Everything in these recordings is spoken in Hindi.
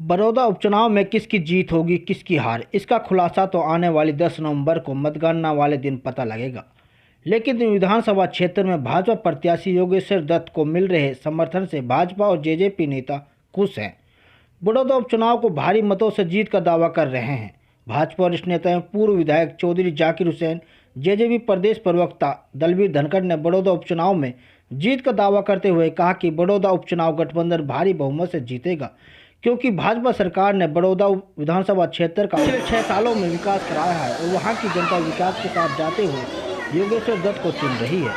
बड़ौदा उपचुनाव में किसकी जीत होगी किसकी हार, इसका खुलासा तो आने वाली 10 नवंबर को मतगणना वाले दिन पता लगेगा। लेकिन विधानसभा क्षेत्र में भाजपा प्रत्याशी योगेश्वर दत्त को मिल रहे समर्थन से भाजपा और जेजेपी नेता खुश हैं। बड़ौदा उपचुनाव को भारी मतों से जीत का दावा कर रहे हैं। भाजपा वरिष्ठ नेता एवं पूर्व विधायक चौधरी जाकिर हुसैन, जेजेपी प्रदेश प्रवक्ता दलबीर धनखड़ ने बड़ौदा उपचुनाव में जीत का दावा करते हुए कहा कि बड़ौदा उपचुनाव गठबंधन भारी बहुमत से जीतेगा, क्योंकि भाजपा सरकार ने बड़ौदा विधानसभा क्षेत्र का पिछले 6 सालों में विकास कराया है और वहां की जनता विकास के साथ जाते हुए योगेश्वर दत्त को चुन रही है।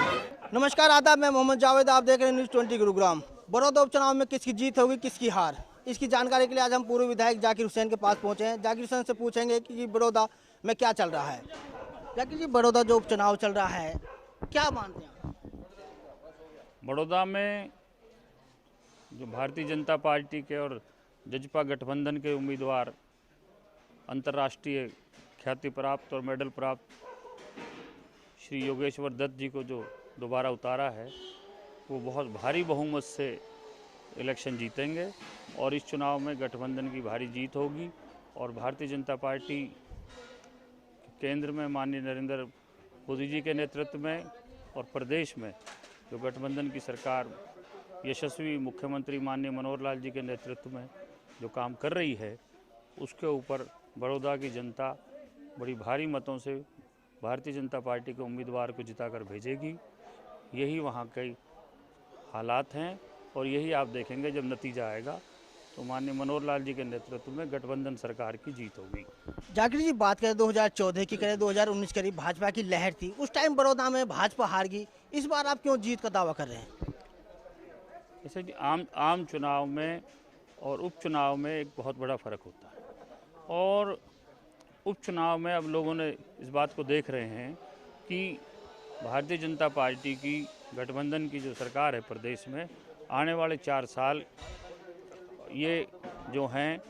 नमस्कार, आदाब, मैं मोहम्मद जावेद, आप देख रहे हैं न्यूज़ 20 गुरुग्राम। बड़ौदा उपचुनाव में किसकी जीत होगी किसकी हार, इसकी जानकारी के लिए आज हम पूर्व विधायक जाकिर हुसैन के पास पहुंचे हैं। जाकिर हुसैन से पूछेंगे कि बड़ौदा में क्या चल रहा है। जाकिर जी, बड़ौदा जो उपचुनाव चल रहा है, क्या मानते हैं आप? बड़ौदा में जो भारतीय जनता पार्टी के और जजपा गठबंधन के उम्मीदवार अंतर्राष्ट्रीय ख्याति प्राप्त और मेडल प्राप्त श्री योगेश्वर दत्त जी को जो दोबारा उतारा है, वो बहुत भारी बहुमत से इलेक्शन जीतेंगे और इस चुनाव में गठबंधन की भारी जीत होगी। और भारतीय जनता पार्टी केंद्र में माननीय नरेंद्र मोदी जी के नेतृत्व में और प्रदेश में जो गठबंधन की सरकार यशस्वी मुख्यमंत्री माननीय मनोहर लाल जी के नेतृत्व में जो काम कर रही है, उसके ऊपर बड़ौदा की जनता बड़ी भारी मतों से भारतीय जनता पार्टी के उम्मीदवार को जिताकर भेजेगी। यही वहाँ के हालात हैं और यही आप देखेंगे जब नतीजा आएगा तो माननीय मनोहर लाल जी के नेतृत्व में गठबंधन सरकार की जीत होगी। जाकिर जी, बात करें 2014 की, करें 2019 की, भाजपा की लहर थी, उस टाइम बड़ौदा में भाजपा हार गई। इस बार आप क्यों जीत का दावा कर रहे हैं? जैसे कि आम चुनाव में और उपचुनाव में एक बहुत बड़ा फ़र्क होता है। और उपचुनाव में अब लोगों ने इस बात को देख रहे हैं कि भारतीय जनता पार्टी की गठबंधन की जो सरकार है प्रदेश में, आने वाले 4 साल ये जो हैं,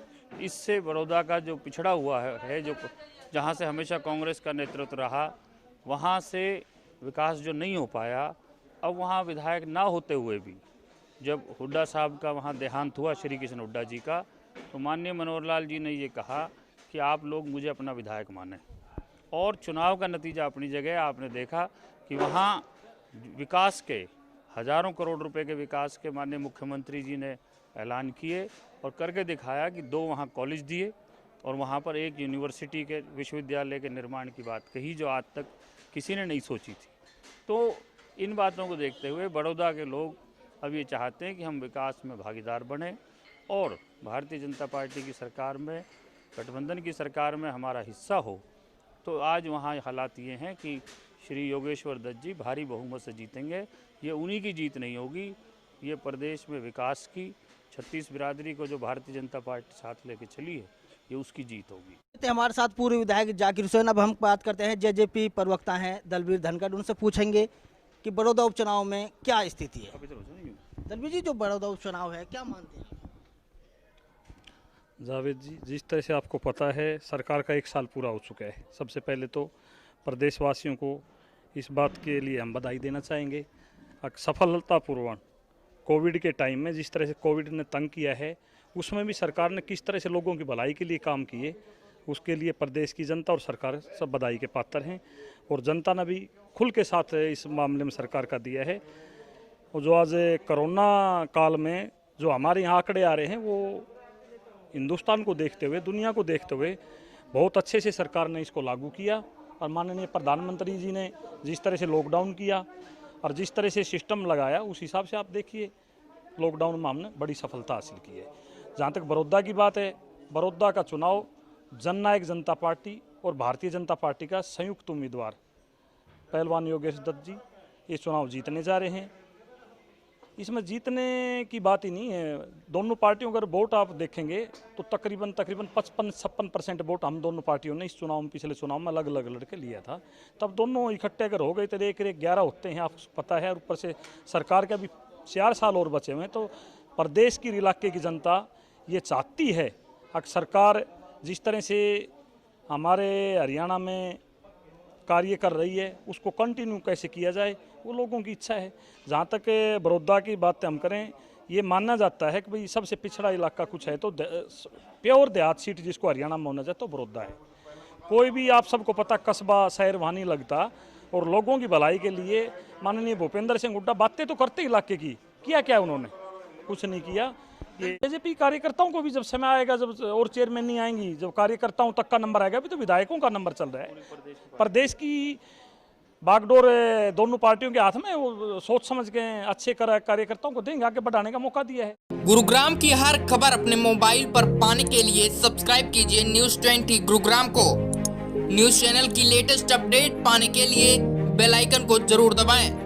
इससे बड़ौदा का जो पिछड़ा हुआ है जो जहाँ से हमेशा कांग्रेस का नेतृत्व रहा, वहाँ से विकास जो नहीं हो पाया, अब वहाँ विधायक ना होते हुए भी जब हुड्डा साहब का वहाँ देहांत हुआ, श्री कृष्ण हुड्डा जी का, तो माननीय मनोहर लाल जी ने ये कहा कि आप लोग मुझे अपना विधायक मानें। और चुनाव का नतीजा अपनी जगह, आपने देखा कि वहाँ विकास के हज़ारों करोड़ रुपए के विकास के माननीय मुख्यमंत्री जी ने ऐलान किए और करके दिखाया कि 2 वहाँ कॉलेज दिए और वहाँ पर एक यूनिवर्सिटी के विश्वविद्यालय के निर्माण की बात कही जो आज तक किसी ने नहीं सोची थी। तो इन बातों को देखते हुए बड़ौदा के लोग अब ये चाहते हैं कि हम विकास में भागीदार बने और भारतीय जनता पार्टी की सरकार में, गठबंधन की सरकार में हमारा हिस्सा हो। तो आज वहाँ हालात ये हैं कि श्री योगेश्वर दत्त जी भारी बहुमत से जीतेंगे। ये उन्हीं की जीत नहीं होगी, ये प्रदेश में विकास की 36 बिरादरी को जो भारतीय जनता पार्टी साथ लेके चली है, ये उसकी जीत होगी। हमारे साथ पूर्व विधायक जाकिर हुसैन। अब हम बात करते हैं जेजेपी प्रवक्ता हैं दलबीर धनखड़, उनसे पूछेंगे कि बड़ौदा उपचुनाव में क्या स्थिति है। दलबीर जी, जो बड़ौदा उपचुनाव है, क्या मानते हैं? जावेद जी, जिस तरह से आपको पता है, सरकार का 1 साल पूरा हो चुका है। सबसे पहले तो प्रदेशवासियों को इस बात के लिए हम बधाई देना चाहेंगे। सफलतापूर्वक कोविड के टाइम में जिस तरह से कोविड ने तंग किया है, उसमें भी सरकार ने किस तरह से लोगों की भलाई के लिए काम किए, उसके लिए प्रदेश की जनता और सरकार सब बधाई के पात्र हैं। और जनता ने भी खुल के साथ इस मामले में सरकार का दिया है। और जो आज कोरोना काल में जो हमारे यहाँ आंकड़े आ रहे हैं, वो हिंदुस्तान को देखते हुए, दुनिया को देखते हुए बहुत अच्छे से सरकार ने इसको लागू किया। और माननीय प्रधानमंत्री जी ने जिस तरह से लॉकडाउन किया और जिस तरह से सिस्टम लगाया, उस हिसाब से आप देखिए लॉकडाउन में हमने बड़ी सफलता हासिल की है। जहाँ तक बड़ौदा की बात है, बड़ौदा का चुनाव जननायक जनता पार्टी और भारतीय जनता पार्टी का संयुक्त उम्मीदवार पहलवान योगेश दत्त जी ये चुनाव जीतने जा रहे हैं। इसमें जीतने की बात ही नहीं है। दोनों पार्टियों अगर वोट आप देखेंगे तो तकरीबन 55-56% वोट हम दोनों पार्टियों ने इस चुनाव में, पिछले चुनाव में अलग अलग लड़के लिया था। तब दोनों इकट्ठे अगर हो गए तो 1-11 होते हैं, आपको पता है। और ऊपर से सरकार के अभी 4 साल और बचे हुए हैं। तो प्रदेश की इलाके की जनता ये चाहती है कि सरकार जिस तरह से हमारे हरियाणा में कार्य कर रही है उसको कंटिन्यू कैसे किया जाए, वो लोगों की इच्छा है। जहाँ तक बड़ौदा की बात हम करें ये मानना जाता है कि भाई सबसे पिछड़ा इलाका कुछ है तो प्योर देहात सीट जिसको हरियाणा में होना चाहिए तो बड़ौदा है। कोई भी आप सबको पता कस्बा शहर वहाँ नहीं लगता, और लोगों की भलाई के लिए माननीय भूपेंद्र सिंह हुड्डा बातें तो करते इलाके की, किया क्या उन्होंने? कुछ नहीं किया। ये बीजेपी कार्यकर्ताओं को भी जब समय आएगा, जब और चेयरमैन नहीं आएंगी, जब कार्यकर्ताओं तक का नंबर आएगा, अभी तो विधायकों का नंबर चल रहा है। प्रदेश की बागडोर दोनों पार्टियों के हाथ में, वो सोच समझ के अच्छे कार्यकर्ताओं को देंगे, आगे बढ़ाने का मौका दिया है। गुरुग्राम की हर खबर अपने मोबाइल पर पाने के लिए सब्सक्राइब कीजिए न्यूज़ 20 गुरुग्राम को। न्यूज़ चैनल की लेटेस्ट अपडेट पाने के लिए बेल आइकन को जरूर दबाएं।